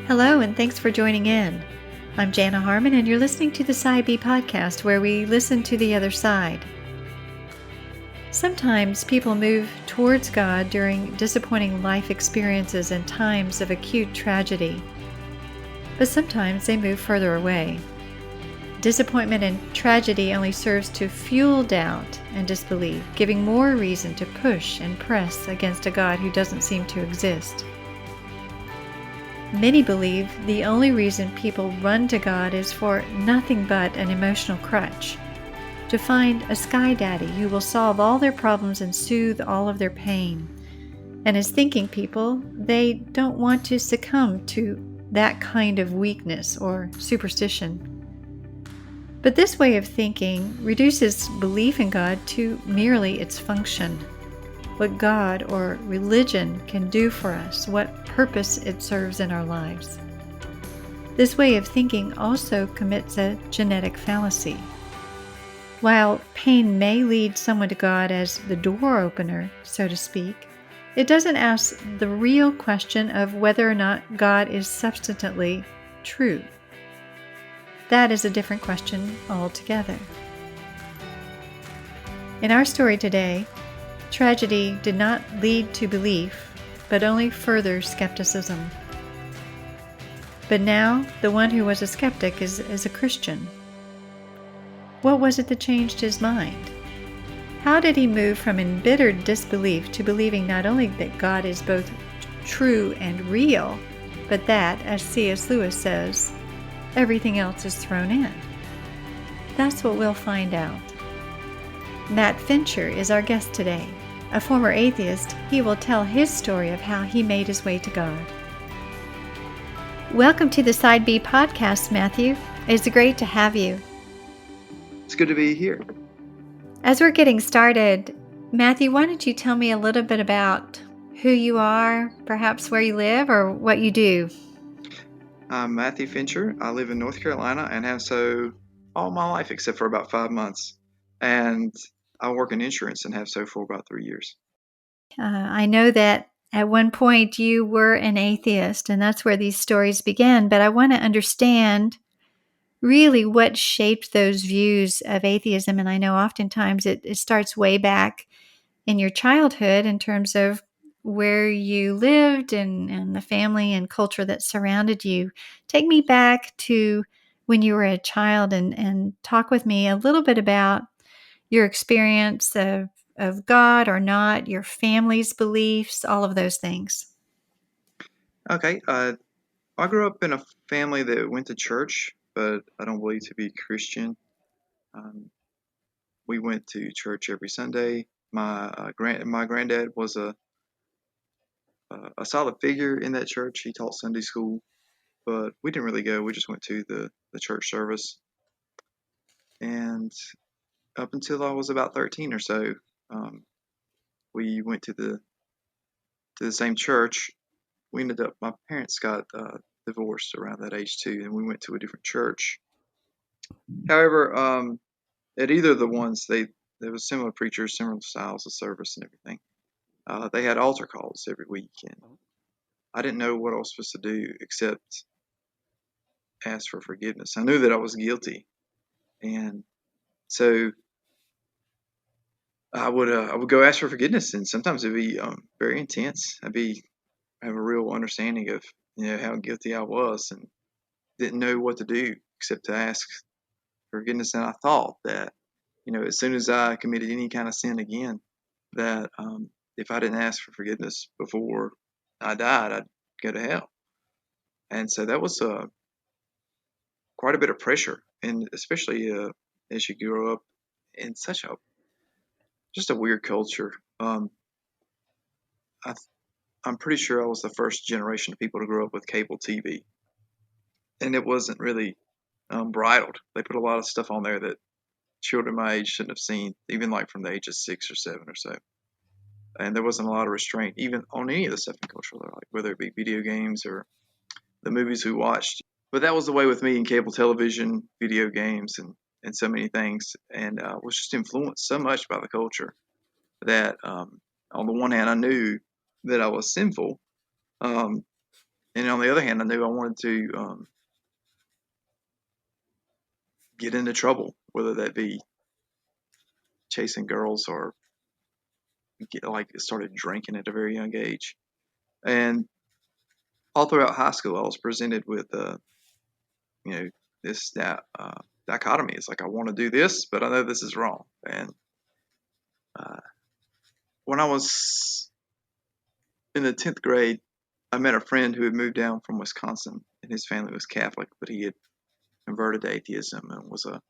Hello, and thanks for joining in. I'm Jana Harmon, and you're listening to the Side B podcast, where we listen to the other side. Sometimes people move towards God during disappointing life experiences and times of acute tragedy. But sometimes they move further away. Disappointment and tragedy only serves to fuel doubt and disbelief, giving more reason to push and press against a God who doesn't seem to exist. Many believe the only reason people run to God is for nothing but an emotional crutch, to find a sky daddy who will solve all their problems and soothe all of their pain. And as thinking people, they don't want to succumb to that kind of weakness or superstition. But this way of thinking reduces belief in God to merely its function. What God or religion can do for us, what purpose it serves in our lives. This way of thinking also commits a genetic fallacy. While pain may lead someone to God as the door opener, so to speak, it doesn't ask the real question of whether or not God is substantively true. That is a different question altogether. In our story today, tragedy did not lead to belief, but only further skepticism. But now, the one who was a skeptic is a Christian. What was it that changed his mind? How did he move from embittered disbelief to believing not only that God is both true and real, but that, as C.S. Lewis says, everything else is thrown in? That's what we'll find out. Matt Fincher is our guest today. A former atheist, he will tell his story of how he made his way to God. Welcome to the Side B podcast, Matthew. It's great to have you. It's good to be here. As we're getting started, Matthew, why don't you tell me a little bit about who you are, perhaps where you live, or what you do? I'm Matthew Fincher. I live in North Carolina and have so all my life except for about 5 months. And I work in insurance and have so for about 3 years. I know that at one point you were an atheist, and that's where these stories began, but I want to understand really what shaped those views of atheism. And I know oftentimes it starts way back in your childhood in terms of where you lived and the family and culture that surrounded you. Take me back to when you were a child and talk with me a little bit about your experience of God or not, your family's beliefs, all of those things. Okay. I grew up in a family that went to church, but I don't believe to be Christian. We went to church every Sunday. My granddad was a solid figure in that church. He taught Sunday school, but we didn't really go. We just went to the church service. And up until I was about 13 or so, um, we went to the same church. We ended up, my parents got divorced around that age too, and we went to a different church. However, at either of the ones, there was similar preachers, similar styles of service and everything. They had altar calls every week, and I didn't know what I was supposed to do except ask for forgiveness. I knew that I was guilty, and so I would go ask for forgiveness, and sometimes it'd be very intense. Have a real understanding of how guilty I was, and didn't know what to do except to ask forgiveness. And I thought that as soon as I committed any kind of sin again, that if I didn't ask for forgiveness before I died, I'd go to hell. And so that was quite a bit of pressure, and especially as you grow up in such just a weird culture. I, I'm pretty sure I was the first generation of people to grow up with cable TV, and it wasn't really bridled. They put a lot of stuff on there that children my age shouldn't have seen, even like from the age of 6 or 7 or so. And there wasn't a lot of restraint, even on any of the stuff in culture, like whether it be video games or the movies we watched. But that was the way with me in cable television, video games, and so many things. And was just influenced so much by the culture that on the one hand, I knew that I was sinful. Um, And on the other hand, I knew I wanted to get into trouble, whether that be chasing girls or started drinking at a very young age. And all throughout high school, I was presented with you know this dichotomy. It's like I want to do this, but I know this is wrong. And uh, when I was in the 10th grade, I met a friend who had moved down from Wisconsin, and his family was Catholic, but he had converted to atheism and was a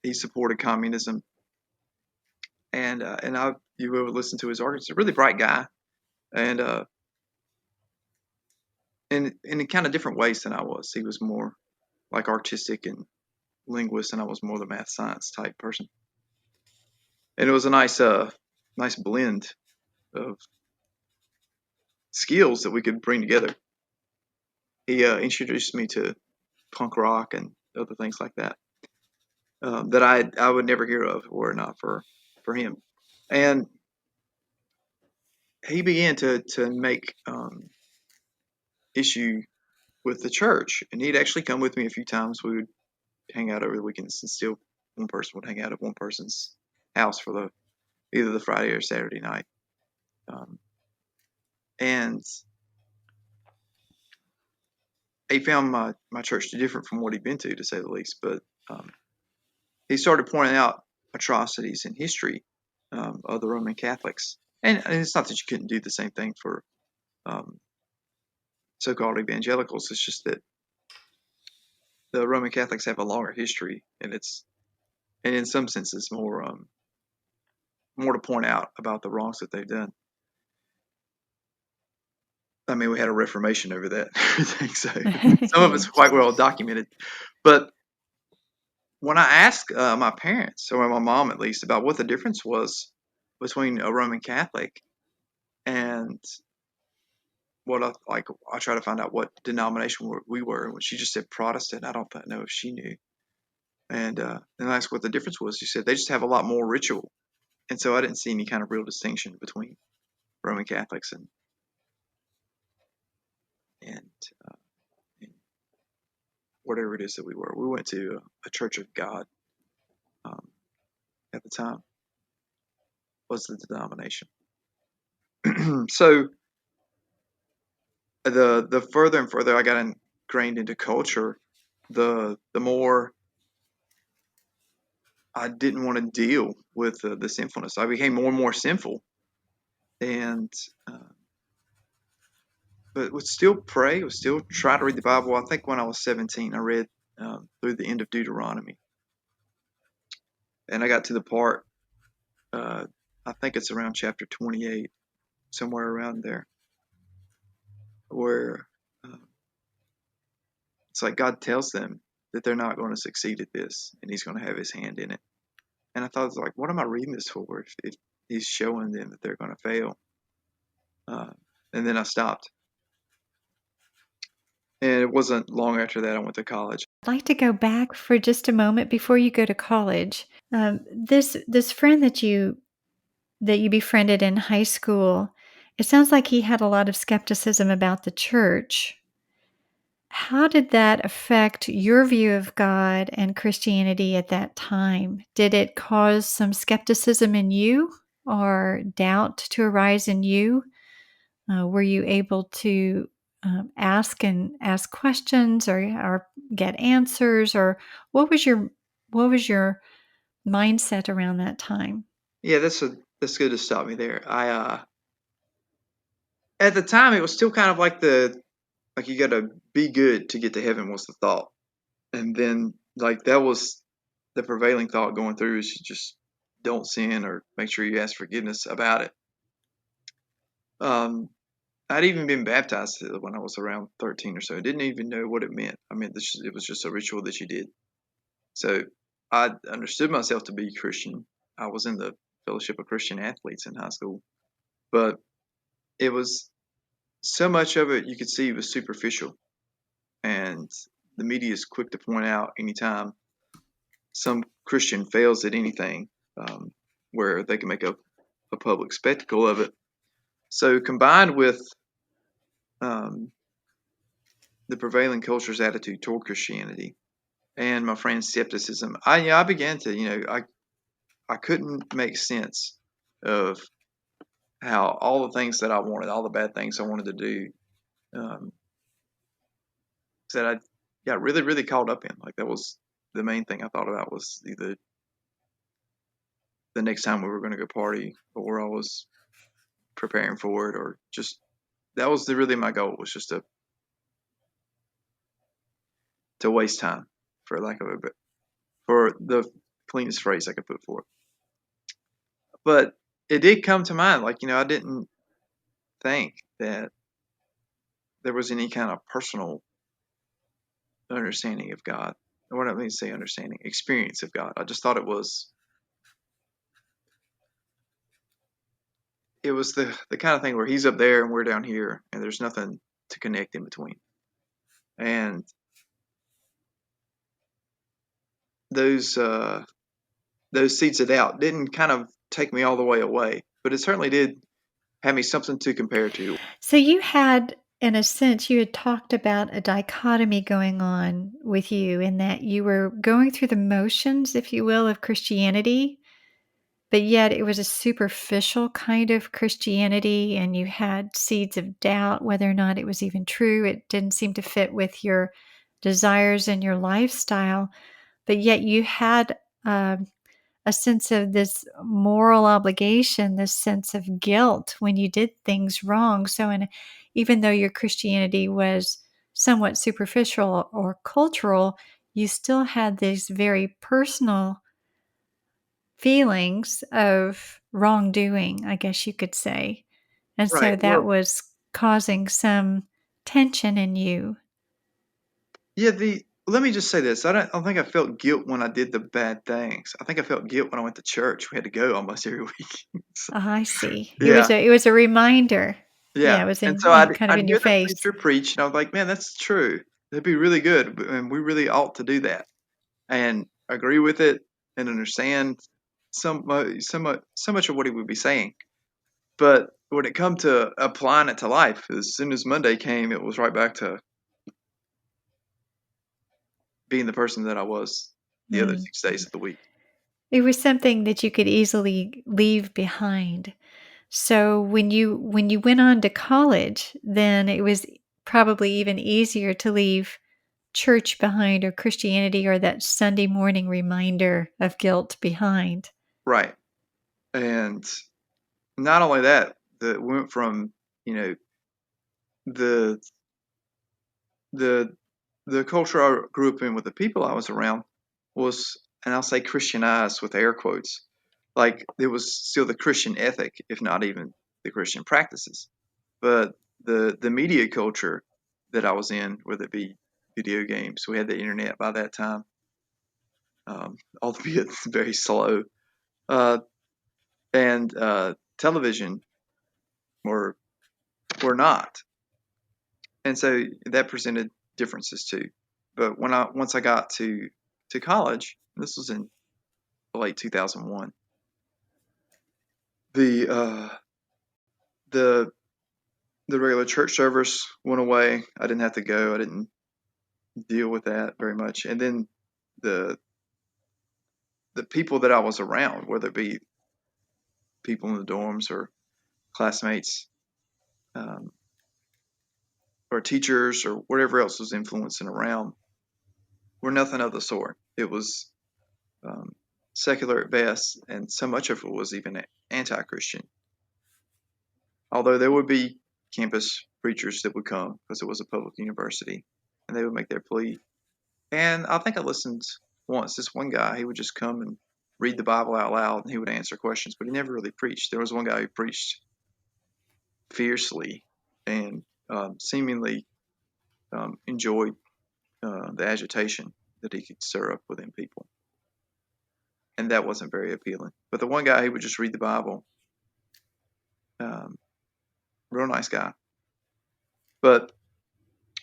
he supported communism, and you would listen to his arguments. He's a really bright guy, and in kind of different ways than I was. He was more like artistic and linguist, and I was more the math science type person. And it was a nice blend of skills that we could bring together. He introduced me to punk rock and other things like that that I would never hear of were it not for him. And he began to make issue with the church, and he'd actually come with me a few times. We would hang out over the weekends, and still one person would hang out at one person's house for either the Friday or Saturday night. And he found my church different from what he'd been to say the least. But he started pointing out atrocities in history of the Roman Catholics. And it's not that you couldn't do the same thing for so-called evangelicals. It's just that the Roman Catholics have a longer history, and in some senses more to point out about the wrongs that they've done. I mean, we had a Reformation over that everything, so some of it's quite well documented. But when I asked my parents, or my mom at least, about what the difference was between a Roman Catholic and I try to find out what denomination we were. When she just said Protestant, I don't know if she knew. And I asked what the difference was. She said they just have a lot more ritual, and so I didn't see any kind of real distinction between Roman Catholics and whatever it is that we were. We went to a Church of God at the time was the denomination. So the further and further I got ingrained into culture, the more I didn't want to deal with the sinfulness. I became more and more sinful, and but would still pray, would still try to read the Bible. I think when I was 17, I read through the end of Deuteronomy, and I got to the part, I think it's around chapter 28, somewhere around there, where it's like God tells them that they're not going to succeed at this, and He's going to have His hand in it. And I thought, it's like, what am I reading this for if He's showing them that they're going to fail? And then I stopped. And it wasn't long after that I went to college. I'd like to go back for just a moment before you go to college. This friend that you befriended in high school, it sounds like he had a lot of skepticism about the church. How did that affect your view of God and Christianity at that time? Did it cause some skepticism in you or doubt to arise in you? Were you able to ask questions or get answers, or what was your mindset around that time? Yeah, that's good to stop me there. I at the time it was still kind of like you got to be good to get to heaven was the thought, and then like that was the prevailing thought going through is you just don't sin or make sure you ask forgiveness about it. I'd even been baptized when I was around 13 or so. I didn't even know what it meant. I mean, it was just a ritual that you did. So I understood myself to be Christian. I was in the Fellowship of Christian Athletes in high school, but it was so much of it you could see was superficial, and the media is quick to point out anytime some Christian fails at anything, where they can make a public spectacle of it. So combined with the prevailing culture's attitude toward Christianity and my friend's skepticism, I began to, I couldn't make sense of how all the things that I wanted, all the bad things I wanted to do, um, that I got really, really caught up in. Like that was the main thing I thought about was either the next time we were going to go party or I was preparing for it or just that was really my goal was just to waste time for lack of a bit for the cleanest phrase I could put for it. But it did come to mind, like, I didn't think that there was any kind of personal understanding of God. What I mean to say understanding, experience of God. I just thought it was the kind of thing where he's up there and we're down here and there's nothing to connect in between. And those seeds of doubt didn't kind of take me all the way away, but it certainly did have me something to compare to. So you had, in a sense, you had talked about a dichotomy going on with you in that you were going through the motions, if you will, of Christianity, but yet it was a superficial kind of Christianity, and you had seeds of doubt whether or not it was even true. It didn't seem to fit with your desires and your lifestyle, but yet you had a sense of this moral obligation, this sense of guilt when you did things wrong. So, even though your Christianity was somewhat superficial or cultural, you still had these very personal feelings of wrongdoing, I guess you could say. And Right. so that Well, was causing some tension in you. yeah, let me just say this. I don't think I felt guilt when I did the bad things. I think I felt guilt when I went to church. We had to go almost every week. So, I see. yeah, It was a reminder. Yeah, yeah. it was And so in I'd kind of I'd in your hear the face. preacher preach, and I was like, man, that's true. That'd be really good, and we really ought to do that. And agree with it and understand so much of what he would be saying. But when it come to applying it to life, as soon as Monday came, it was right back to being the person that I was the other Mm. 6 days of the week. It was something that you could easily leave behind. So when you went on to college, then it was probably even easier to leave church behind or Christianity or that Sunday morning reminder of guilt behind. Right. And not only that, the went from, you know, the the the culture I grew up in with the people I was around was, and I'll say Christianized with air quotes, like it was still the Christian ethic, if not even the Christian practices. But the media culture that I was in, whether it be video games, we had the internet by that time, albeit very slow, uh, and television were were not, and so that presented differences too. But once I got to college, this was in late 2001, the the the regular church service went away. I didn't have to go. I didn't deal with that very much. And then the the people that I was around, whether it be people in the dorms or classmates, um, or teachers or whatever else was influencing around, were nothing of the sort. It was um, secular at best, and so much of it was even anti-Christian. Although there would be campus preachers that would come because it was a public university, and they would make their plea. And I think I listened once. This one guy, he would just come and read the Bible out loud, and he would answer questions, but he never really preached. There was one guy who preached fiercely and seemingly enjoyed the agitation that he could stir up within people, and that wasn't very appealing. But the one guy, he would just read the Bible. Um, Real nice guy, but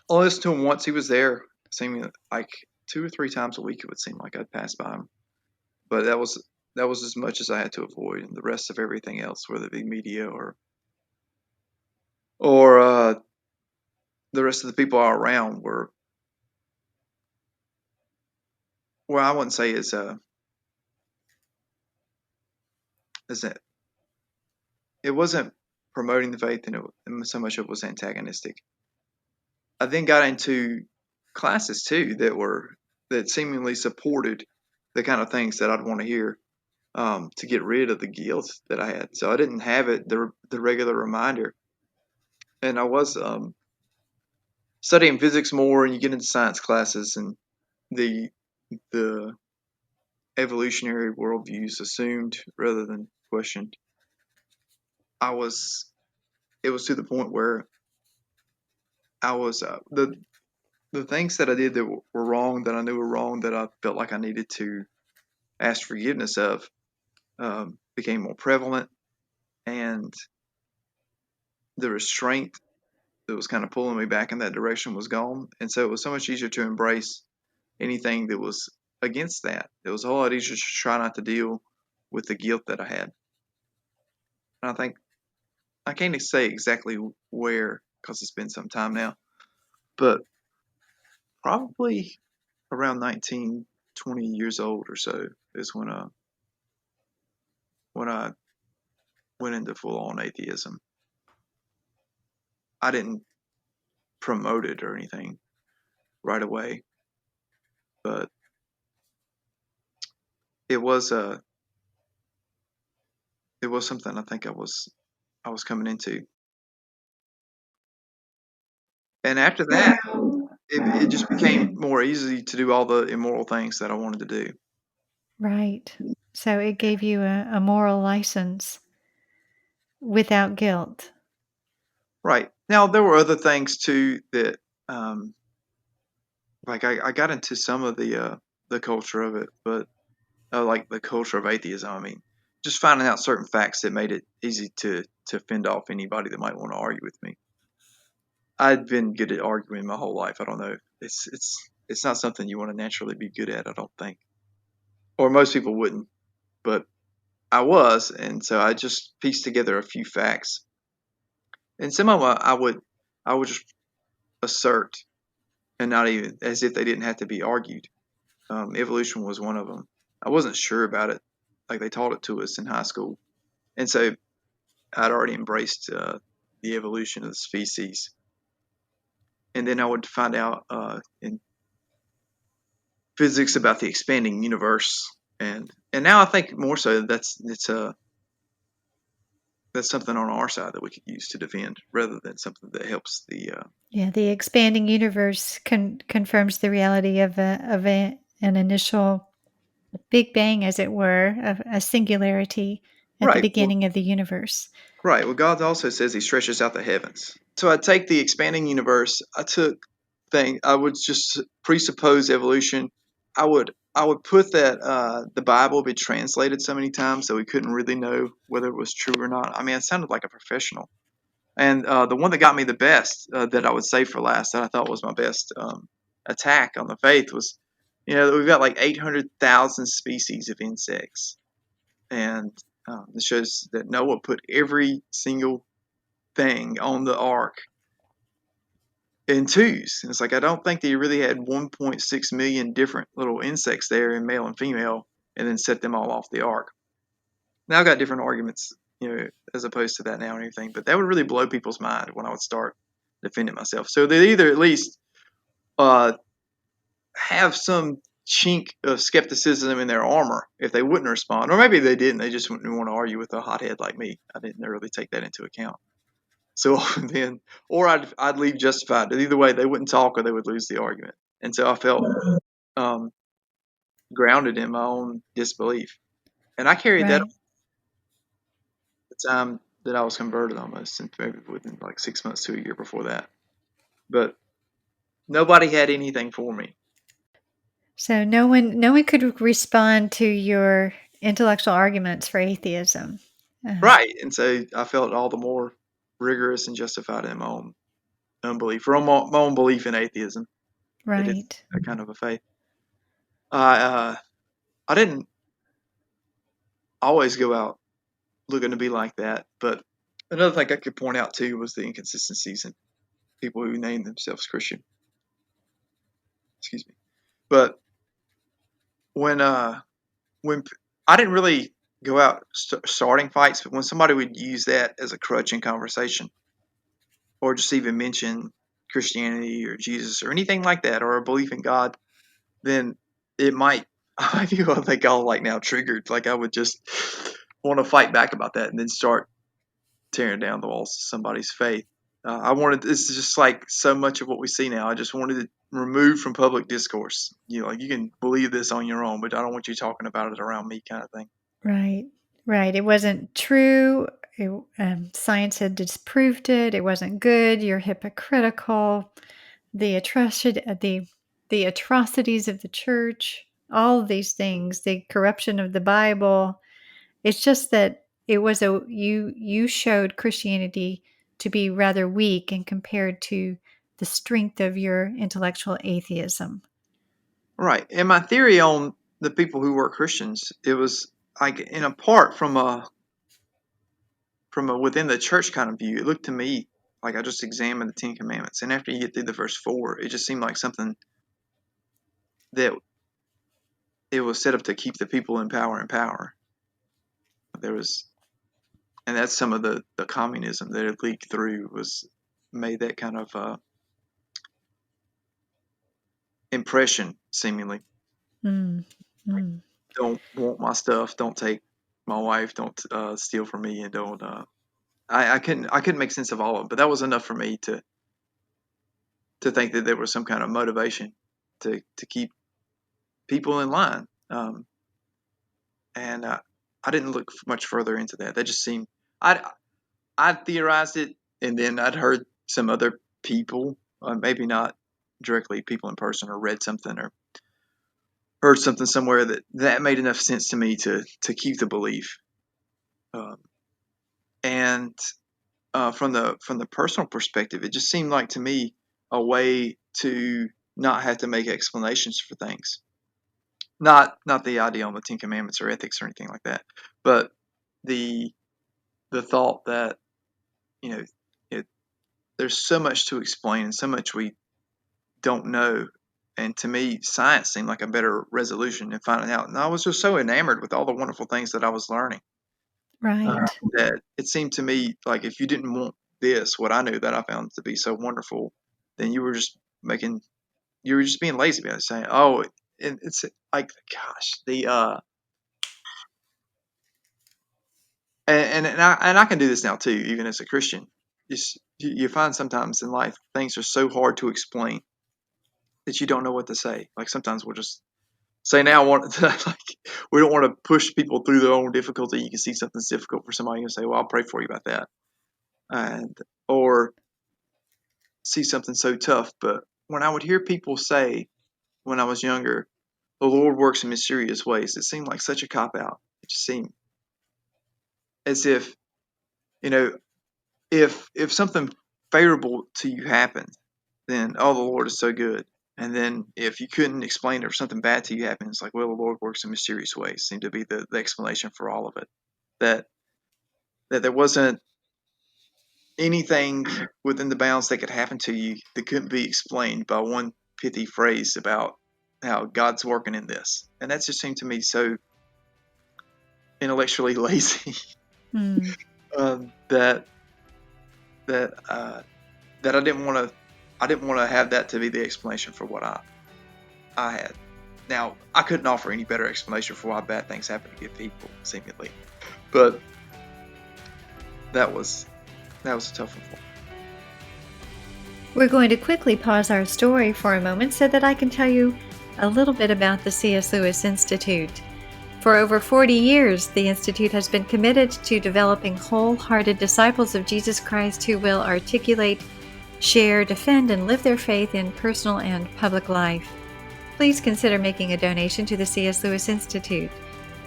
I listened to him once. He was there, seeming like 2 or 3 times a week. It would seem like I'd pass by him, but that was as much as I had to avoid, and the rest of everything else, whether it be media or or the rest of the people around were, well, I wouldn't say as that it wasn't promoting the faith, and so much of it was antagonistic. I then got into classes too that seemingly supported the kind of things that I'd want to hear, to get rid of the guilt that I had. So I didn't have it the regular reminder, and I was studying physics more, and you get into science classes, and the the evolutionary worldviews assumed rather than questioned. I was It was to the point where I was the things that I did that were wrong, that I knew were wrong, that I felt like I needed to ask forgiveness of, became more prevalent, and the restraint that was kind of pulling me back in that direction was gone. And so it was so much easier to embrace anything that was against that. It was a whole lot easier to try not to deal with the guilt that I had. And I think I can't say exactly where because it's been some time now, but probably around 19, 20 years old or so is when I went into full on atheism. I didn't promote it or anything right away, but it was it was something I think I was coming into. And after that, it just became more easy to do all the immoral things that I wanted to do. Right. So it gave you a moral license without guilt. Right. Now there were other things too that, like I got into some of the culture of it, but like the culture of atheism. I mean, just finding out certain facts that made it easy to fend off anybody that might want to argue with me. I'd been good at arguing my whole life. I don't know. It's not something you want to naturally be good at, I don't think. Or most people wouldn't, but I was, and so I just pieced together a few facts. And some of them I would just assert, and not even as if they didn't have to be argued. Evolution was one of them. I wasn't sure about it, like they taught it to us in high school, and so I'd already embraced the evolution of the species. And then I would find out in physics about the expanding universe, and now I think more so that's something on our side that we could use to defend rather than something that helps the Yeah, the expanding universe confirms the reality of an initial Big Bang, as it were, of a singularity at the right. Well, beginning of the universe. right. Well, God also says He stretches out the heavens. So I take the expanding universe. I would just presuppose evolution. I would put that the Bible had been translated so many times that we couldn't really know whether it was true or not. I mean, it sounded like a professional. And the one that got me the best, that I would save for last, that I thought was my best attack on the faith was, we've got like 800,000 species of insects, and it shows that Noah put every single thing on the ark in twos. And it's like I don't think that he really had 1.6 million different little insects there, in male and female, and then set them all off the ark. Now I've got different arguments, as opposed to that now and everything, but that would really blow people's mind when I would start defending myself. So they either at least uh, have some chink of skepticism in their armor if they wouldn't respond, or maybe they didn't. They just wouldn't want to argue with a hothead like me. I didn't really take that into account. So then, or I'd leave justified. Either way, they wouldn't talk or they would lose the argument. And so I felt um, grounded in my own disbelief, and I carried that Right. the time that I was converted almost, and maybe within like 6 months to a year before that. But nobody had anything for me. So no one could respond to your intellectual arguments for atheism. Right. And so I felt all the more rigorous and justified in my own unbelief, or my own belief in atheism, that it's Right. a kind of a faith. I didn't always go out looking to be like that, but Another thing I could point out too was the inconsistencies in people who name themselves Christian. Excuse me. But when when I didn't really go out starting fights, but when somebody would use that as a crutch in conversation, or just even mention Christianity or Jesus or anything like that, or a belief in God, then it might I feel like all like now triggered. Like I would just want to fight back about that and then start tearing down the walls of somebody's faith. I wanted this is just like so much of what we see now. I just wanted it removed from public discourse. You know, like you can believe this on your own, but I don't want you talking about it around me, kind of thing. Right, right. It wasn't true. Science had disproved it. It wasn't good. You're hypocritical. The atrocity, the atrocities of the church, all of these things, the corruption of the Bible. It's just that it was you showed Christianity to be rather weak and compared to the strength of your intellectual atheism. Right. And my theory on the people who were Christians, it was like in a part from a within the church kind of view. It looked to me like I just examined the Ten Commandments, and after you get through the verse 4, it just seemed like something that it was set up to keep the people in power. There was, and that's some of the communism that had leaked through was made that kind of impression, seemingly. Mm, Like, mm. don't want my stuff, don't take my wife, don't steal from me, and don't. I couldn't make sense of all of it, but that was enough for me to think that there was some kind of motivation to keep people in line. And I didn't look much further into that. That just seemed I theorized it, and then I'd heard some other people, maybe not directly people in person, or read something or heard something somewhere that made enough sense to me to keep the belief. Um, and from the personal perspective, it just seemed like to me a way to not have to make explanations for things. Not the idea on the Ten Commandments or ethics or anything like that, but the the thought that you know it, there's so much to explain and so much we don't know. And to me, science seemed like a better resolution in finding out. And I was just so enamored with all the wonderful things that I was learning Right. that it seemed to me like if you didn't want this, what I knew that I found to be so wonderful, then you were just being lazy about it, saying, "Oh, it's like, gosh, the and I can do this now too, even as a Christian. You find sometimes in life things are so hard to explain that you don't know what to say. Like sometimes we'll just say now, like we don't want to push people through their own difficulty. You can see something's difficult for somebody and say, "Well, I'll pray for you about that," and or see something so tough. But when I would hear people say when I was younger, "The Lord works in mysterious ways," it seemed like such a cop out. It just seemed as if you know if something favorable to you happened, then oh, the Lord is so good. And then if you couldn't explain it or something bad to you happened, it's like, well, the Lord works in mysterious ways. Seemed to be the explanation for all of it. That that there wasn't anything within the bounds that could happen to you that couldn't be explained by one pithy phrase about how God's working in this. And that just seemed to me so intellectually lazy Mm. that that that I didn't want to have that to be the explanation for what I had. Now I couldn't offer any better explanation for why bad things happen to good people, seemingly, but that was a tough one for me. We're going to quickly pause our story for a moment so that I can tell you a little bit about the C.S. Lewis Institute. For over 40 years, the Institute has been committed to developing wholehearted disciples of Jesus Christ who will articulate, share, defend, and live their faith in personal and public life. Please consider making a donation to the C.S. Lewis Institute.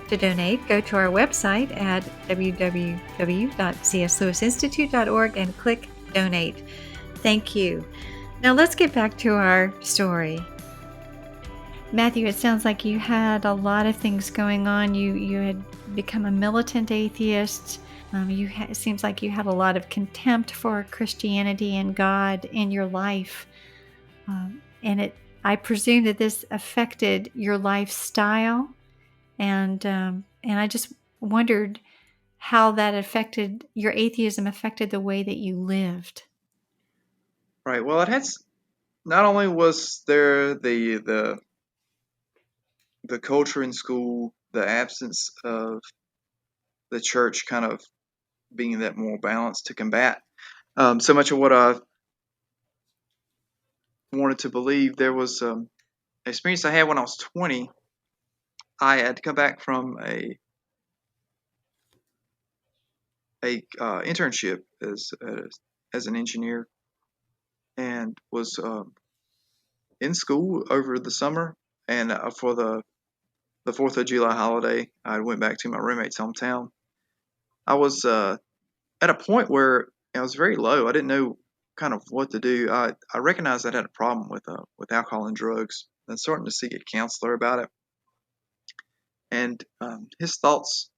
To donate, go to our website at www.cslewisinstitute.org and click Donate. Thank you. Now let's get back to our story. Matthew, it sounds like you had a lot of things going on. You had become a militant atheist. It seems like you had a lot of contempt for Christianity and God in your life, and I presume that this affected your lifestyle, and I just wondered how that affected your atheism, affected the way that you lived. Right. Well, it has. Not only was there the culture in school, the absence of the church kind of being that moral balance to combat so much of what I wanted to believe. There was an experience I had when I was 20. I had come back from a internship as an engineer, and was in school over the summer. And for the 4th of July holiday, I went back to my roommate's hometown. I was at a point where I was very low. I didn't know kind of what to do. I recognized I had a problem with alcohol and drugs, and starting to see a counselor about it. And his thoughts,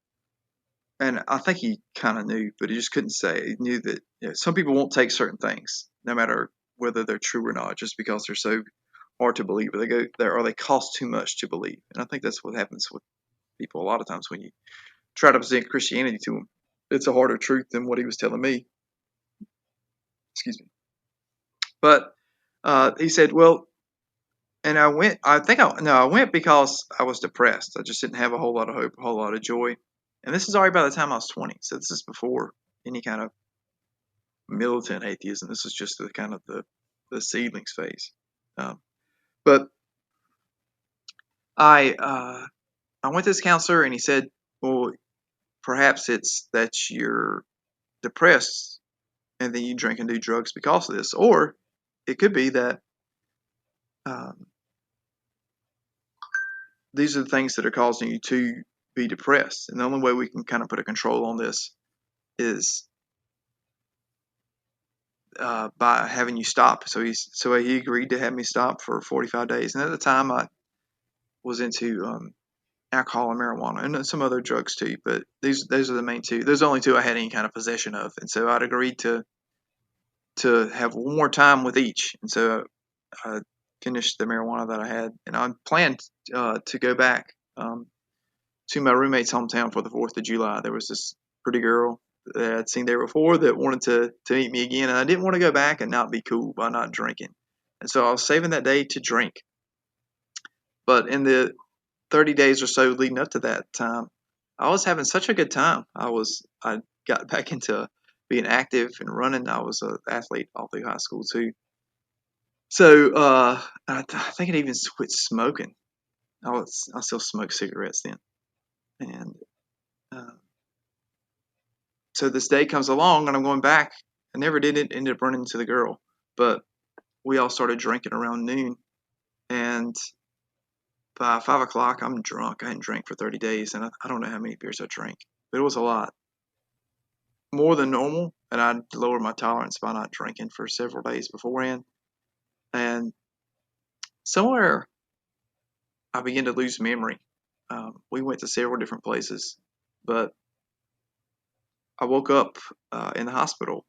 and I think he kind of knew, but he just couldn't say. He knew that some people won't take certain things, no matter whether they're true or not, just because they're so hard to believe, or they go there, or they cost too much to believe. And I think that's what happens with people a lot of times when you try to present Christianity to them. It's a harder truth than what he was telling me. Excuse me. But he said, well, and I went. I went because I was depressed. I just didn't have a whole lot of hope, a whole lot of joy. And this is already by the time I was 20, so this is before any kind of militant atheism. This is just the kind of the seedlings phase. But I went to this counselor, and he said, well, perhaps it's that you're depressed and then you drink and do drugs because of this, or it could be that um, these are the things that are causing you to be depressed. And the only way we can kind of put a control on this is by having you stop. So he agreed to have me stop for 45 days. And at the time, I was into alcohol and marijuana and some other drugs too. But those are the main two. Those are the only two I had any kind of possession of. And so I'd agreed to have one more time with each. And so I finished the marijuana that I had, and I planned to go back to my roommate's hometown for the 4th of July. There was this pretty girl that I'd seen there before that wanted to meet me again, and I didn't want to go back and not be cool by not drinking. And so I was saving that day to drink. But in the 30 days or so leading up to that time, I was having such a good time. I got back into being active and running. I was an athlete all through high school too. So I think I even quit smoking. I still smoke cigarettes then, and uh, so this day comes along, and I'm going back. I never did it. Ended up running into the girl, but we all started drinking around noon, and by 5 o'clock, I'm drunk. I hadn't drank for 30 days, and I don't know how many beers I drank, but it was a lot, more than normal. And I lowered my tolerance by not drinking for several days beforehand. And somewhere I began to lose memory. We went to several different places, but I woke up in the hospital,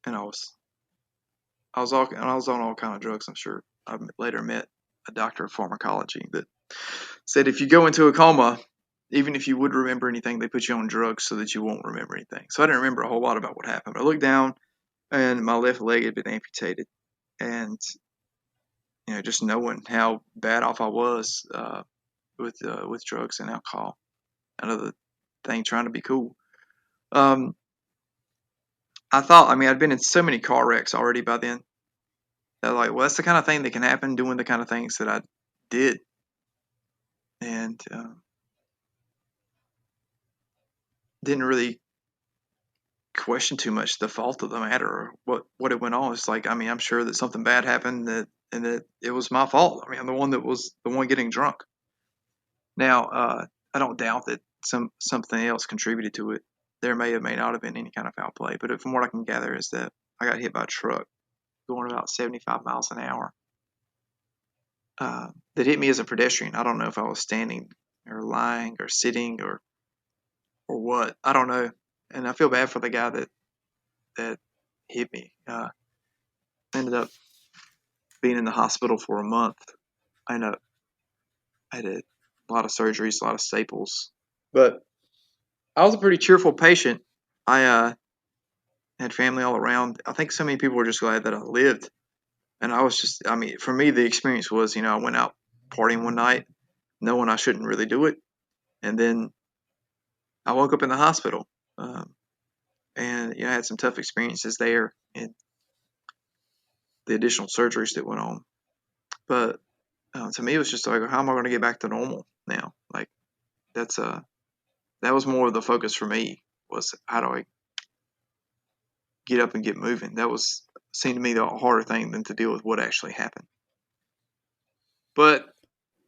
and I was on all kind of drugs. I'm sure I later met a doctor of pharmacology that said if you go into a coma, even if you would remember anything, they put you on drugs so that you won't remember anything. So I didn't remember a whole lot about what happened. But I looked down, and my left leg had been amputated, and just knowing how bad off I was with drugs and alcohol, another thing trying to be cool. I thought, I mean, I'd been in so many car wrecks already by then. That like, well, that's the kind of thing that can happen doing the kind of things that I did, and didn't really question too much the fault of the matter or what it went on. It's like, I mean, I'm sure that something bad happened and that it was my fault. I mean, I'm the one that was the one getting drunk. Now, I don't doubt that something else contributed to it. There may not have been any kind of foul play, but from what I can gather is that I got hit by a truck going about 75 miles an hour. That hit me as a pedestrian. I don't know if I was standing or lying or sitting or what. I don't know. And I feel bad for the guy that hit me. Ended up being in the hospital for a month. I ended up I had a lot of surgeries, a lot of staples, but I was a pretty cheerful patient. I had family all around. I think so many people were just glad that I lived. And I was just, I mean, for me, the experience was, I went out partying one night, knowing I shouldn't really do it. And then I woke up in the hospital. Um, and, I had some tough experiences there and the additional surgeries that went on. But to me, it was just like, how am I going to get back to normal now? Like, that's, that was more of the focus for me was how do I get up and get moving? That was, seemed to me the harder thing than to deal with what actually happened. But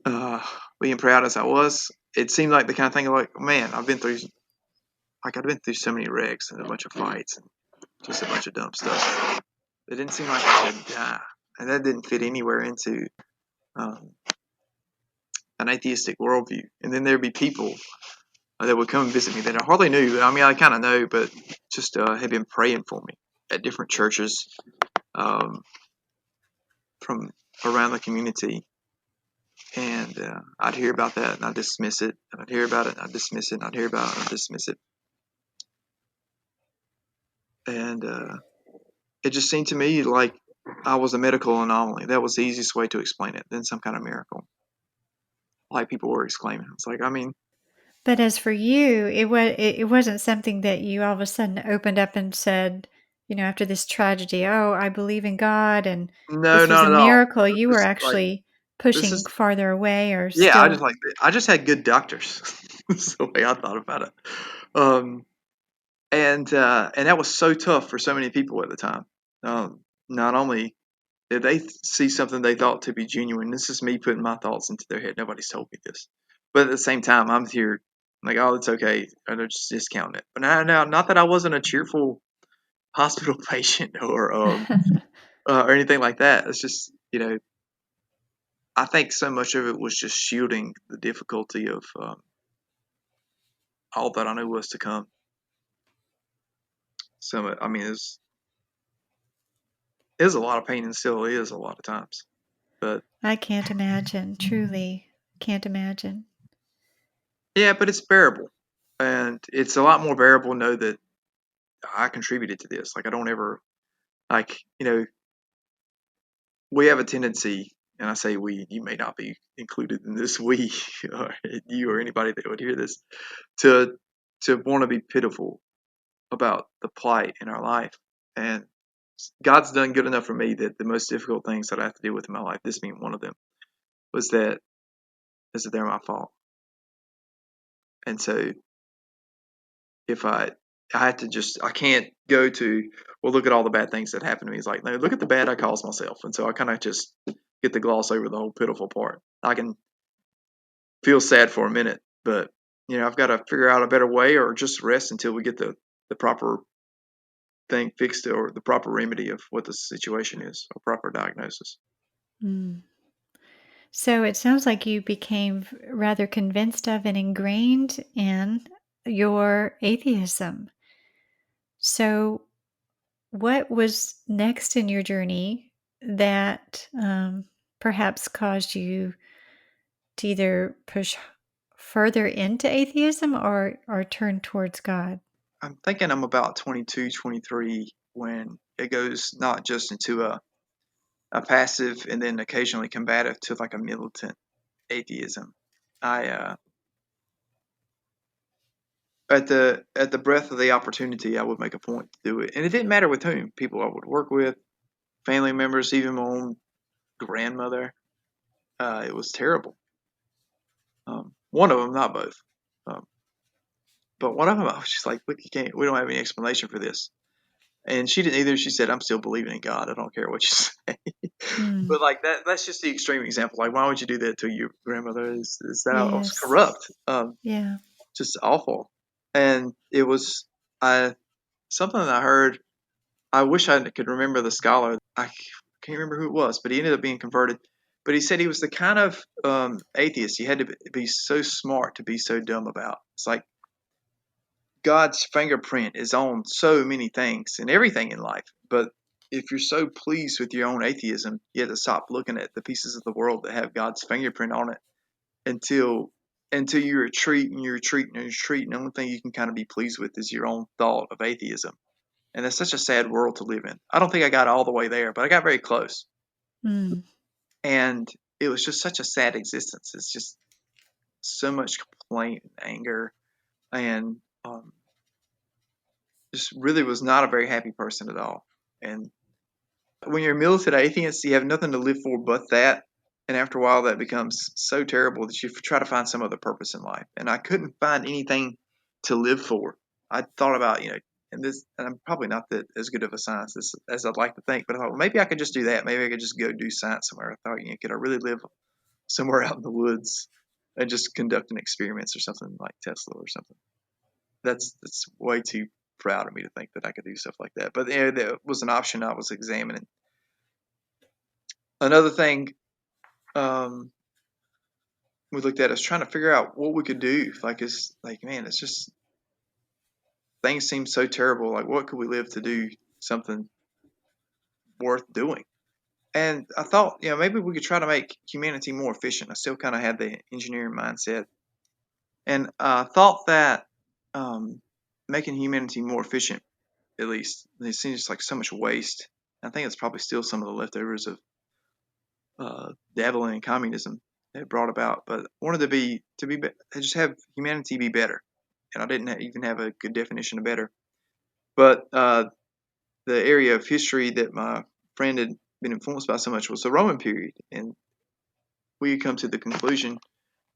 uh, being proud as I was, it seemed like the kind of thing like, man, I've been through so many wrecks and a bunch of fights and just a bunch of dumb stuff. It didn't seem like I could die, and that didn't fit anywhere into um, an atheistic worldview. And then there'd be people that would come and visit me that I hardly knew. I mean, I kind of know, but just had been praying for me at different churches um, from around the community. And I'd hear about that and I'd dismiss it. And I'd hear about it and I'd dismiss it. And I'd hear about it and I'd dismiss it. And it just seemed to me like I was a medical anomaly. That was the easiest way to explain it than some kind of miracle. Like people were exclaiming. It's like, I mean, But as for you, it wasn't something that you all of a sudden opened up and said, after this tragedy, "Oh, I believe in God and no, this was not a at all. miracle." This You were is like, actually this pushing is, farther away or yeah, still. I just had good doctors. That's the way I thought about it. Um, and that was so tough for so many people at the time. Not only did they see something they thought to be genuine, this is me putting my thoughts into their head. Nobody's told me this, but at the same time, I'm here like, oh, it's okay. And they're just discounting it. But now, not that I wasn't a cheerful hospital patient or anything like that. It's just I think so much of it was just shielding the difficulty of all that I knew was to come. So I mean, it's a lot of pain and still is a lot of times. But I can't imagine, truly can't imagine. yeah, but it's bearable, and it's a lot more bearable to know that I contributed to this. Like I don't ever like we have a tendency, and I say we, you may not be included in this we, or you or anybody that would hear this, to want to be pitiful about the plight in our life. And God's done good enough for me that the most difficult things that I have to deal with in my life, this being one of them, was that they're my fault. And so if I had to just, I can't go to, well, look at all the bad things that happened to me. It's like, no, look at the bad I caused myself. And so I kind of just get the gloss over the whole pitiful part. I can feel sad for a minute, but I've got to figure out a better way or just rest until we get the proper thing fixed or the proper remedy of what the situation is or proper diagnosis. Mm. So it sounds like you became rather convinced of and ingrained in your atheism. So, what was next in your journey that perhaps caused you to either push further into atheism or turn towards God? I'm thinking I'm about 22, 23 when it goes not just into a passive and then occasionally combative to like a militant atheism. I at the breadth of the opportunity, I would make a point to do it, and it didn't matter with whom, people I would work with, family members, even my own grandmother. It was terrible. One of them, not both, um, but one of them, I was just like, look, you can't. We don't have any explanation for this, and she didn't either. She said, "I'm still believing in God. I don't care what you say." Mm, But like that's just the extreme example. Like, why would you do that to your grandmother? Is that was yes. corrupt? Yeah. Just awful. And it was I something that I heard. I wish I could remember the scholar. I can't remember who it was, but he ended up being converted. But he said he was the kind of atheist you had to be so smart to be so dumb about. It's like God's fingerprint is on so many things and everything in life. But if you're so pleased with your own atheism, you have to stop looking at the pieces of the world that have God's fingerprint on it until you retreat and you retreat and you retreat. And the only thing you can kind of be pleased with is your own thought of atheism. And that's such a sad world to live in. I don't think I got all the way there, but I got very close. Mm. And it was just such a sad existence. It's just so much complaint and anger, and just really was not a very happy person at all. And when you're a militant atheist, you have nothing to live for but that. And after a while, that becomes so terrible that you try to find some other purpose in life. And I couldn't find anything to live for. I thought about, and I'm probably not that as good of a scientist as I'd like to think, but I thought, well, maybe I could just do that. Maybe I could just go do science somewhere. I thought, could I really live somewhere out in the woods and just conducting experiments or something like Tesla or something? That's way too proud of me to think that I could do stuff like that. But that was an option I was examining. Another thing we looked at is trying to figure out what we could do. Man, it's just things seem so terrible. Like, what could we live to do something worth doing? And I thought, maybe we could try to make humanity more efficient. I still kind of had the engineering mindset. And I thought that making humanity more efficient, at least, it seems like so much waste. I think it's probably still some of the leftovers of dabbling in communism that brought about. But I wanted to just have humanity be better. And I didn't even have a good definition of better. But the area of history that my friend had been influenced by so much was the Roman period. And we had come to the conclusion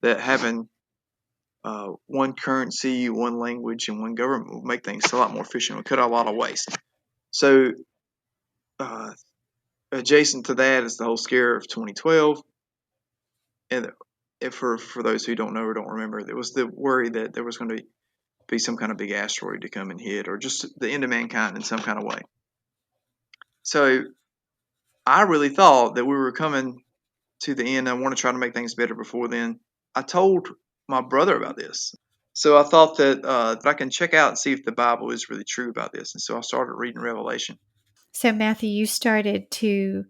that having one currency, one language, and one government would make things a lot more efficient. Would cut out a lot of waste. So adjacent to that is the whole scare of 2012. And for those who don't know or don't remember, there was the worry that there was going to be some kind of big asteroid to come and hit, or just the end of mankind in some kind of way. So I really thought that we were coming to the end. I want to try to make things better before then. I told my brother about this. So I thought that I can check out and see if the Bible is really true about this. And so I started reading Revelation. So, Matthew, you started to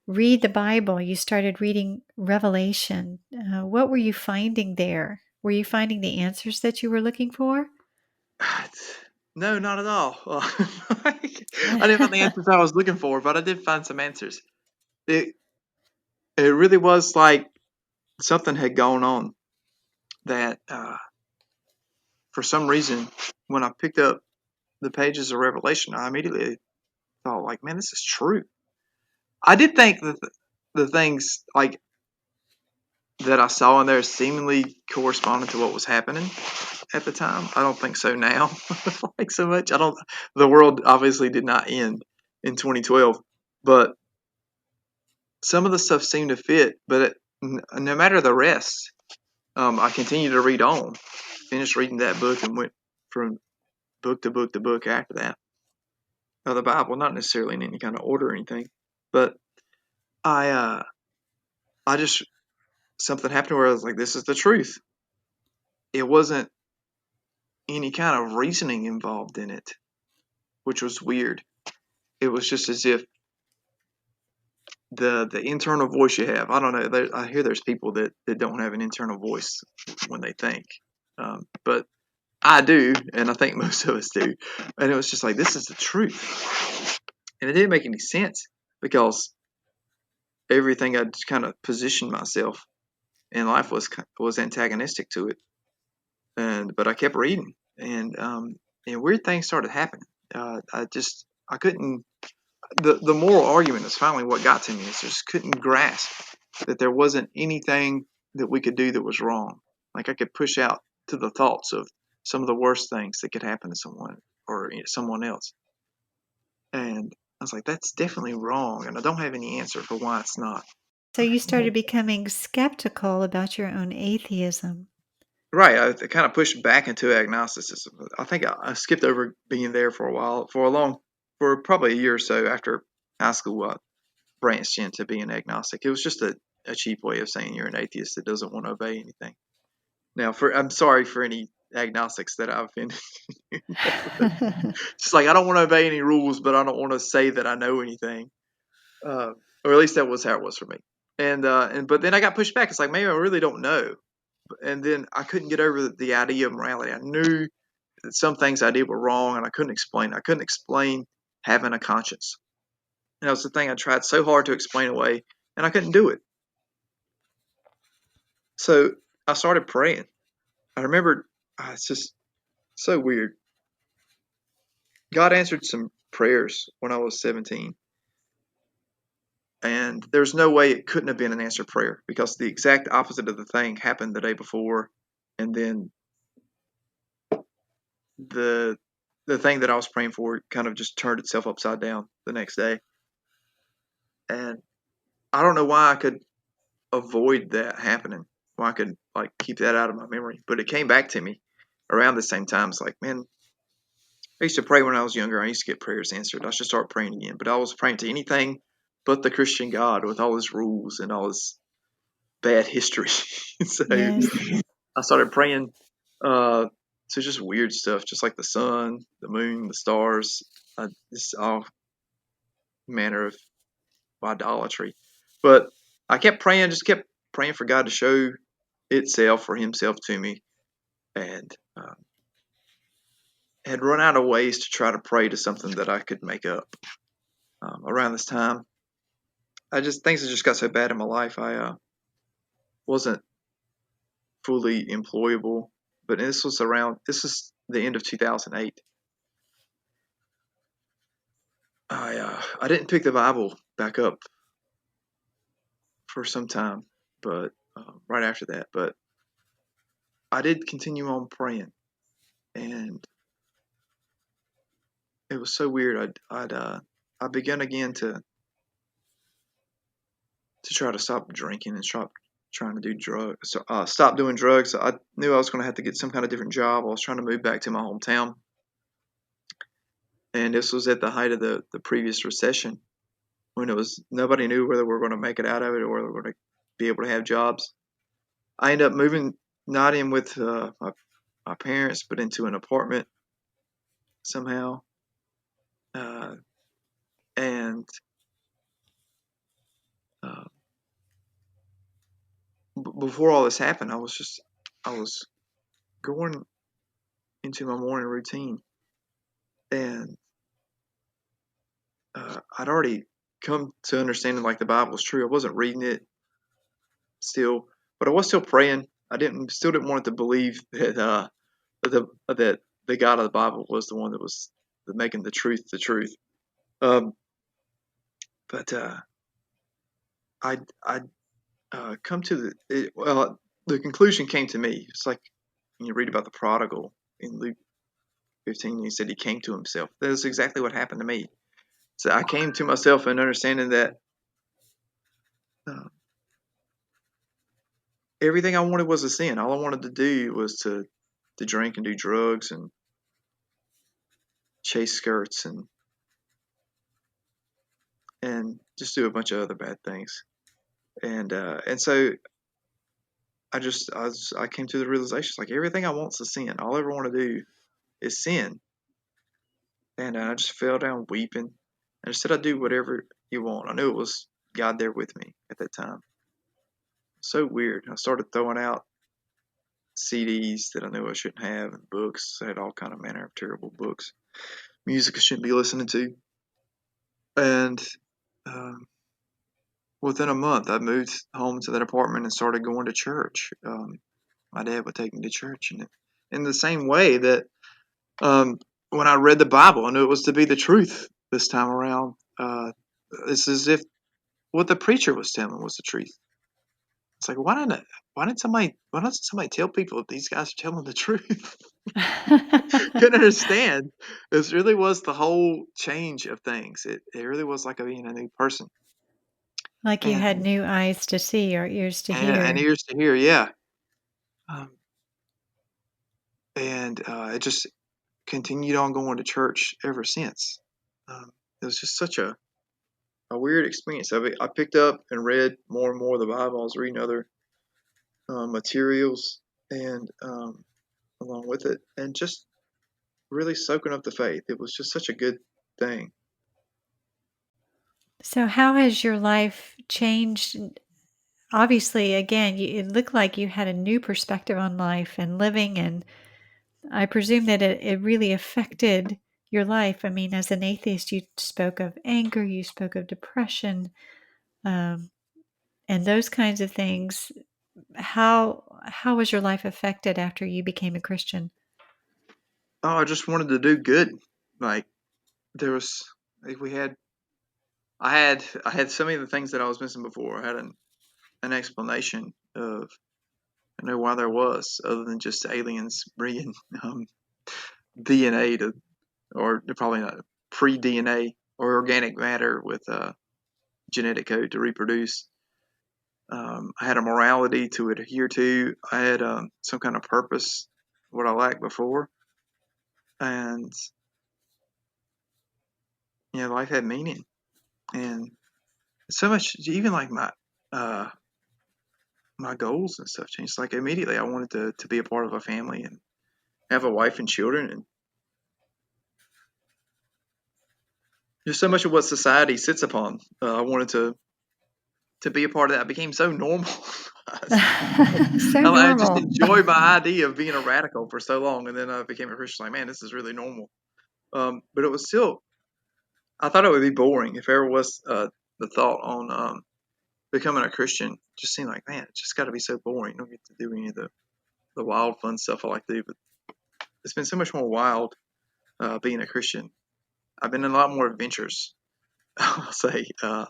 read the Bible. You started reading Revelation. What were you finding there? Were you finding the answers that you were looking for? No, not at all. I didn't find the answers I was looking for, but I did find some answers. It really was like something had gone on that for some reason, when I picked up the pages of Revelation, I immediately thought, like, man, this is true. I did think that the things like that I saw in there seemingly corresponded to what was happening at the time. I don't think so now, like so much. The world obviously did not end in 2012, but some of the stuff seemed to fit. But no matter the rest, I continued to read on, finished reading that book, and went from book to book to book after that. Of the Bible, not necessarily in any kind of order or anything, but I just something happened where I was like, this is the truth. It wasn't any kind of reasoning involved in it, which was weird. It was just as if the internal voice you have. I don't know. I hear there's people that don't have an internal voice when they think, but I do, and I think most of us do. And it was just like, this is the truth, and it didn't make any sense because everything I'd kind of positioned myself in life was antagonistic to it. But I kept reading, and weird things started happening. I couldn't. The moral argument is finally what got to me. Is just couldn't grasp that there wasn't anything that we could do that was wrong. Like I could push out to the thoughts of some of the worst things that could happen to someone or someone else, and I was like, that's definitely wrong, and I don't have any answer for why it's not. So, you started becoming skeptical about your own atheism. Right, I kind of pushed back into agnosticism. I think I skipped over being there for a while, for probably a year or so after high school. I branched into being agnostic. It was just a cheap way of saying you're an atheist that doesn't want to obey anything. Now, I'm sorry for any agnostics that I've been just like I don't want to obey any rules, but I don't want to say that I know anything. Or at least that was how it was for me. And but then I got pushed back. It's like maybe I really don't know. And then I couldn't get over the idea of morality. I knew that some things I did were wrong, and I couldn't explain. I couldn't explain having a conscience. And that was the thing I tried so hard to explain away, and I couldn't do it. So I started praying. I remember it's just so weird. God answered some prayers when I was 17. And there's no way it couldn't have been an answered prayer because the exact opposite of the thing happened the day before. And then the thing that I was praying for kind of just turned itself upside down the next day. And I don't know why I could avoid that happening. Why I could like keep that out of my memory. But it came back to me around the same time. It's like, man, I used to pray when I was younger. I used to get prayers answered. I should start praying again. But I was praying to anything but the Christian God with all his rules and all his bad history. So Yes. I started praying to just weird stuff, just like the sun, the moon, the stars, just all manner of idolatry. But I kept praying, just kept praying for God to show itself or himself to me, and had run out of ways to try to pray to something that I could make up. Around this time, things had just got so bad in my life. I wasn't fully employable, but this was the end of 2008. I didn't pick the Bible back up for some time, but right after that, but I did continue on praying, and it was so weird. I began again to try to stop drinking and stop trying to do drugs. So stop doing drugs. I knew I was going to have to get some kind of different job. I was trying to move back to my hometown, and this was at the height of the previous recession when it was nobody knew whether we were going to make it out of it or whether we were going to be able to have jobs. I ended up moving not in with my parents, but into an apartment somehow. And uh, before all this happened, I was going into my morning routine, and I'd already come to understanding like the Bible was true. I wasn't reading it still, but I was still praying. I still didn't want to believe that that the God of the Bible was the one that was making the truth the truth. Um, but I come to the conclusion came to me. It's like when you read about the prodigal in Luke 15, he said he came to himself. That's exactly what happened to me. So I came to myself and understanding that uh, everything I wanted was a sin. All I wanted to do was to drink and do drugs and chase skirts and just do a bunch of other bad things. And so I came to the realization like everything I want is a sin. All I ever want to do is sin. And I just fell down weeping. I just said, I'd do whatever you want. I knew it was God there with me at that time. So weird. I started throwing out CDs that I knew I shouldn't have and books. I had all kind of manner of terrible books. Music I shouldn't be listening to. And um, within a month, I moved home to that apartment and started going to church. My dad would take me to church. And in the same way that when I read the Bible, I knew it was to be the truth this time around. It's as if what the preacher was telling was the truth. It's like why doesn't somebody tell people if these guys are telling the truth? Couldn't understand. This really was the whole change of things. It really was like being a new person. Like you had And new eyes to see or ears to and hear. ears to hear, yeah. Um, and it just continued on going to church ever since. It was just such a weird experience. I picked up and read more and more of the Bible. I was reading other materials, and along with it, and just really soaking up the faith. It was just such a good thing. So, how has your life changed? Obviously, again, it looked like you had a new perspective on life and living, and I presume that it really affected your life. I mean, as an atheist, you spoke of anger, you spoke of depression, um, and those kinds of things. How was your life affected after you became a Christian? Oh, I just wanted to do good. Like there was, like we had, I had so many of the things that I was missing before. I had an explanation of I know why there was, other than just aliens bringing DNA to, or probably not pre-DNA or organic matter with genetic code to reproduce. I had a morality to adhere to. I had some kind of purpose, what I lacked before, and life had meaning. And so much, even like uh, my goals and stuff changed. Like immediately, I wanted to be a part of a family and have a wife and children, and just so much of what society sits upon. I wanted to be a part of that. I became so normal. So I just normal. enjoyed my idea of being a radical for so long, and then I became a Christian. Like, man, this is really normal. But it was still, I thought it would be boring if ever was the thought on becoming a Christian. Just seemed like, man, it's just got to be so boring. You don't get to do any of the wild, fun stuff I like to do. But it's been so much more wild being a Christian. I've been in a lot more adventures, I'll say, uh,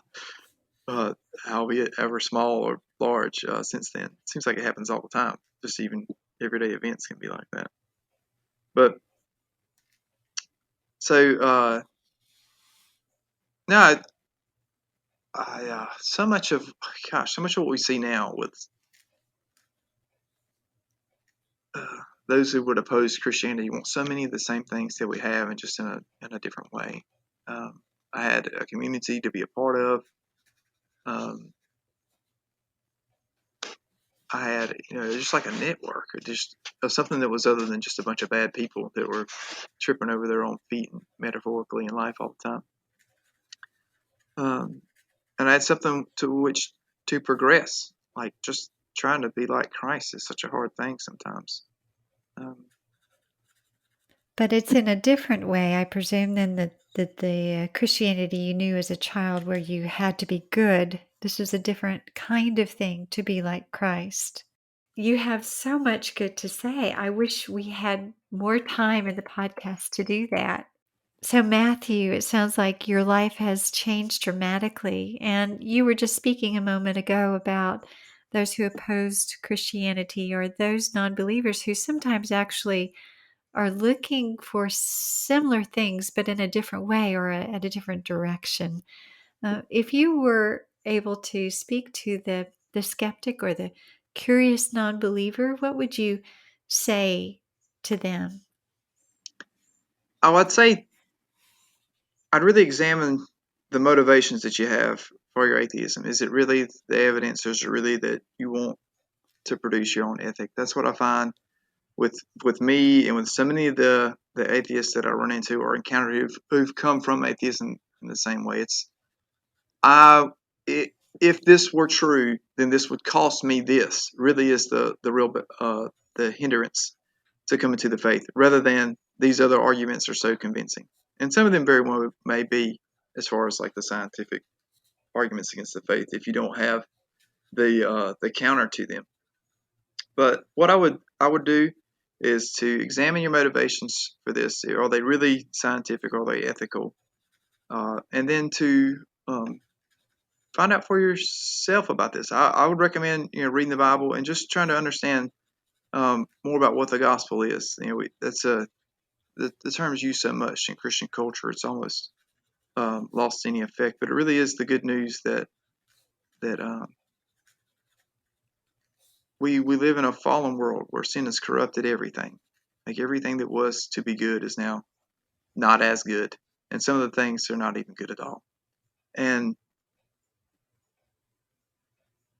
albeit ever small or large since then. It seems like it happens all the time. Just even everyday events can be like that. But so, no, so much of, so much of what we see now with uh, those who would oppose Christianity want so many of the same things that we have, and just in a different way. I had a community to be a part of. Um, I had, just like a network, or just of something that was other than just a bunch of bad people that were tripping over their own feet, and metaphorically in life all the time. And I had something to which to progress. Like just trying to be like Christ is such a hard thing sometimes. Um, But it's in a different way, I presume, than the Christianity you knew as a child, where you had to be good. This is a different kind of thing to be like Christ. You have so much good to say. I wish we had more time in the podcast to do that. So, Matthew, it sounds like your life has changed dramatically. And you were just speaking a moment ago about those who opposed Christianity, or those non believers who sometimes actually are looking for similar things, but in a different way, or at a different direction. If you were able to speak to the skeptic or the curious non-believer, what would you say to them? I'd say I'd really examine the motivations that you have for your atheism. Is it really the evidence, or is it really that you want to produce your own ethic? That's what I find with me and with so many of the atheists that I run into or encounter who've come from atheism in the same way. It's I it, if this were true, then this would cost me this. Really, is the real the hindrance to coming to the faith, rather than these other arguments are so convincing. And some of them very well may be, as far as like the scientific arguments against the faith, if you don't have the counter to them. But what I would do is to examine your motivations for this. Are they really scientific? Are they ethical? And then to find out for yourself about this. I would recommend reading the Bible and just trying to understand more about what the gospel is. That's the term is used so much in Christian culture, it's almost lost any effect. But it really is the good news that we live in a fallen world where sin has corrupted everything. Like everything that was to be good is now not as good, and some of the things are not even good at all. And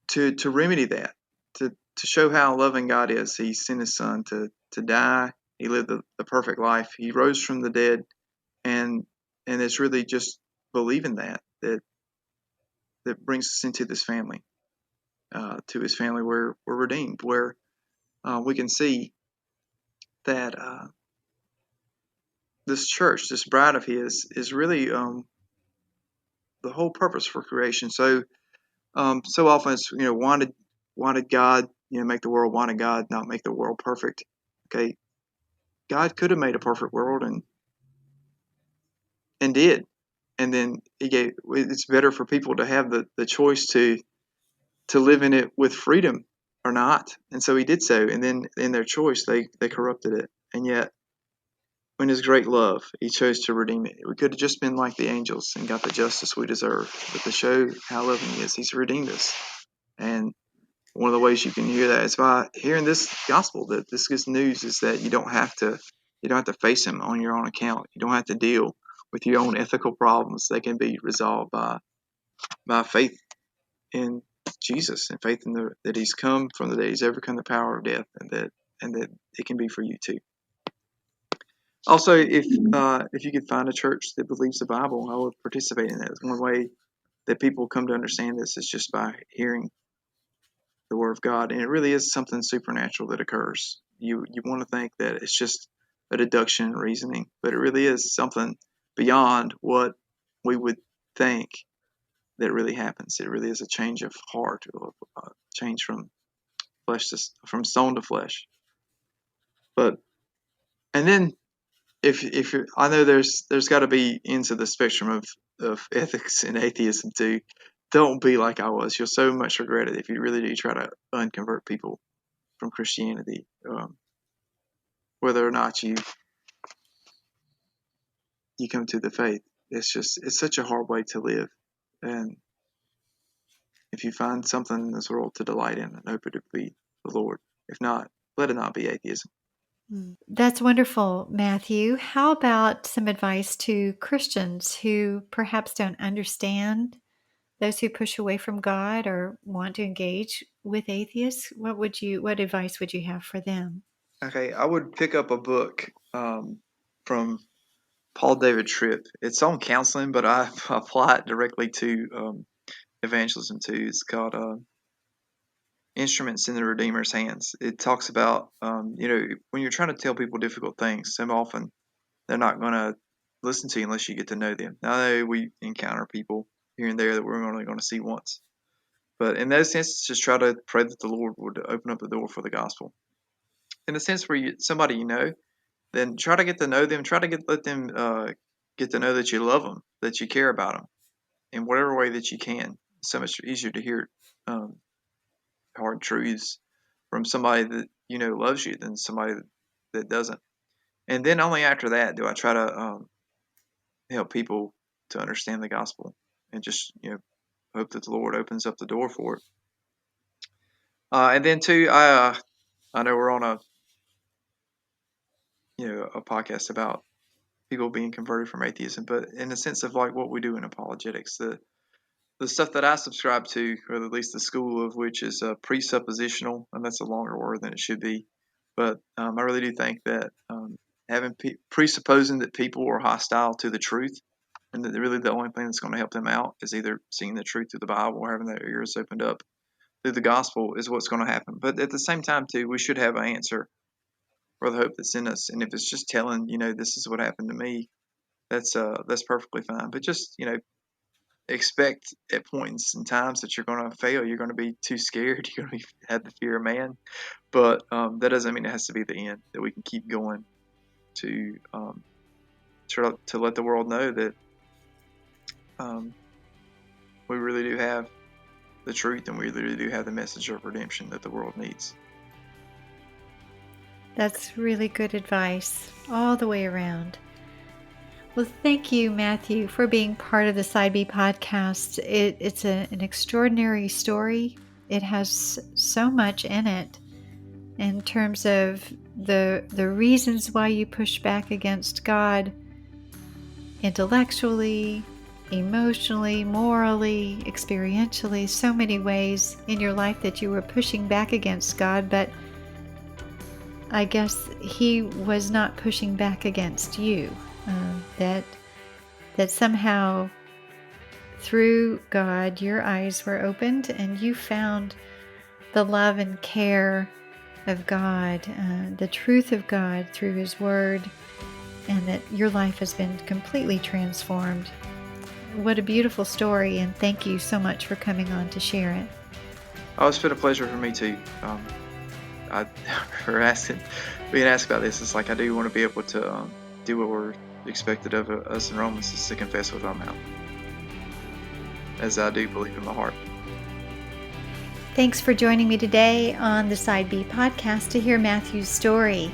to remedy that, to show how loving God is, He sent His Son to to die. He lived the perfect life. He rose from the dead, and it's really just believing that brings us into this family, to his family where we're redeemed, where we can see that this church, this bride of his, is really the whole purpose for creation. So so often it's, why did God, make the world? Why did God not make the world perfect? Okay, God could have made a perfect world and did, and then he gave. It's better for people to have the choice to live in it with freedom or not, and so he did so. And then in their choice, they corrupted it, and yet, in his great love, he chose to redeem it. We could have just been like the angels and got the justice we deserve, but to show how loving he is, he's redeemed us. And one of the ways you can hear that is by hearing this gospel, that this good news is that you don't have to face him on your own account. You don't have to deal with your own ethical problems. They can be resolved by faith in Jesus and faith in that he's come from the dead, he's overcome the power of death, and that it can be for you too. Also, if you could find a church that believes the Bible, I would participate in that. It's one way that people come to understand this is just by hearing the Word of God, and it really is something supernatural that occurs. You want to think that it's just a deduction reasoning, but it really is something beyond what we would think that really happens. It really is a change of heart, a change from from stone to flesh. But and then if you're, I know there's got to be ends of the spectrum of ethics and atheism too. Don't be like I was. You'll so much regret it if you really do try to unconvert people from Christianity, whether or not you come to the faith. It's such a hard way to live, and if you find something in this world to delight in, and hope it to be the Lord. If not, let it not be atheism. That's wonderful, Matthew. How about some advice to Christians who perhaps don't understand those who push away from God or want to engage with atheists? What advice would you have for them? Okay, I would pick up a book from Paul David Tripp. It's on counseling, but I apply it directly to evangelism too. It's called Instruments in the Redeemer's Hands. It talks about, when you're trying to tell people difficult things, so often they're not going to listen to you unless you get to know them. Now, I know we encounter people here and there that we're only going to see once. But in those senses, just try to pray that the Lord would open up the door for the gospel. In the sense where somebody then try to get to know them. Try to let them get to know that you love them, that you care about them, in whatever way that you can. It's so much easier to hear hard truths from somebody that loves you than somebody that doesn't. And then only after that do I try to help people to understand the gospel, and just hope that the Lord opens up the door for it. And then too, I know we're on a podcast about people being converted from atheism, but in the sense of like what we do in apologetics, the stuff that I subscribe to, or at least the school of which is presuppositional, and that's a longer word than it should be. But I really do think that presupposing that people are hostile to the truth, and that really the only thing that's going to help them out is either seeing the truth through the Bible or having their ears opened up through the gospel, is what's going to happen. But at the same time, too, we should have an answer for the hope that's in us. And if it's just telling, this is what happened to me, that's perfectly fine. But just, expect at points and times that you're going to fail. You're going to be too scared. You're going to have the fear of man. But that doesn't mean it has to be the end. That we can keep going to let the world know that we really do have the truth, and we really do have the message of redemption that the world needs. That's really good advice all the way around. Well, thank you, Matthew, for being part of the Side B podcast. It's an extraordinary story. It has so much in it in terms of the reasons why you push back against God intellectually, emotionally, morally, experientially, so many ways in your life that you were pushing back against God, but I guess he was not pushing back against you, that somehow through God your eyes were opened and you found the love and care of God, the truth of God through His Word, and that your life has been completely transformed. What a beautiful story, and thank you so much for coming on to share it. Oh, it's been a pleasure for me too. For being asked about this, it's like I do want to be able to do what we're expected of us in Romans, is to confess with our mouth, as I do believe in my heart. Thanks for joining me today on the Side B podcast to hear Matthew's story.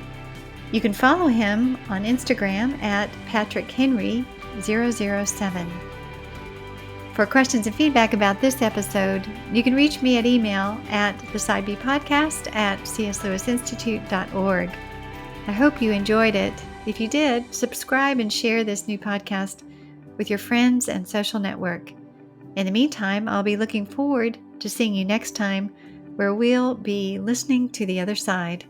You can follow him on Instagram at PatrickHenry007. For questions and feedback about this episode, you can reach me at email at thesidebpodcast@cslewisinstitute.org. I hope you enjoyed it. If you did, subscribe and share this new podcast with your friends and social network. In the meantime, I'll be looking forward to seeing you next time, where we'll be listening to the other side.